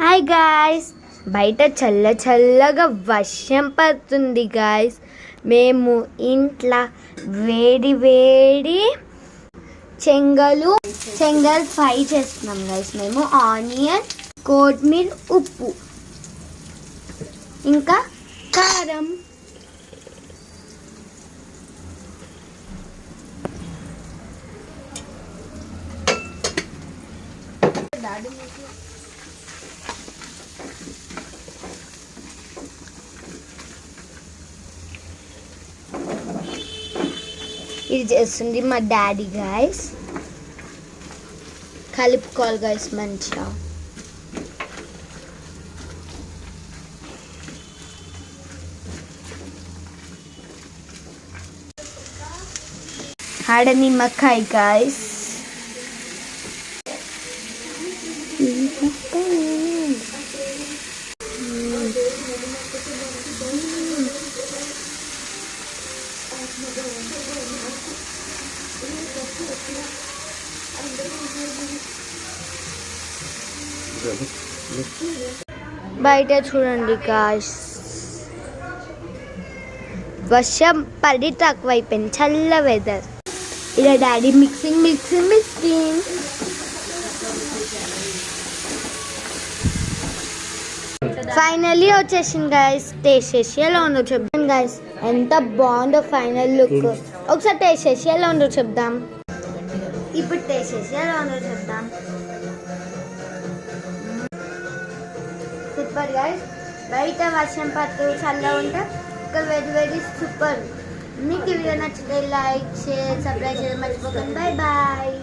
Hi guys, బయట చల్లగా వర్షం పడుతుంది గాయ్స్. మేము ఇంట్లో వేడి చెంగల్ ఫ్రై చేస్తున్నాం గాయ్స్. మేము ఆనియన్, కొత్తిమీర, ఉప్పు ఇంకా కారం. ఇది చేస్తుంది మా డాడీ గాయస్. కలుపుకోవాలి గాయస్ మంచిగా. ఆడ నిమ్మకాయ గాయస్. బయట చూడండి గాయ్స్, వర్షం పడి తక్కువైపోయింది, చల్ల వెదర్. ఇలా డాడీ మిక్సింగ్ ఫైనల్లీ వచ్చేసింది గాయస్. టేస్ట్ చేసి ఎలా ఉందో చెప్తాం గాయస్. ఎంత బాగుందో ఫైనల్ లుక్. ఒకసారి టేస్ట్ చేసి ఎలా ఉందో చెప్దాం. ఇప్పుడు టేస్ట్ చేసి ఎలా ఉందో చెప్దాం. Super guys. బయట వర్షం పడుతూ చల్లగా ఉంటే ఇక్కడ వెరీ సూపర్. మీకు ఈ వీడియో నచ్చితే లైక్, షేర్, సబ్స్క్రైబ్ చేయడం మర్చిపోకండి. బాయ్.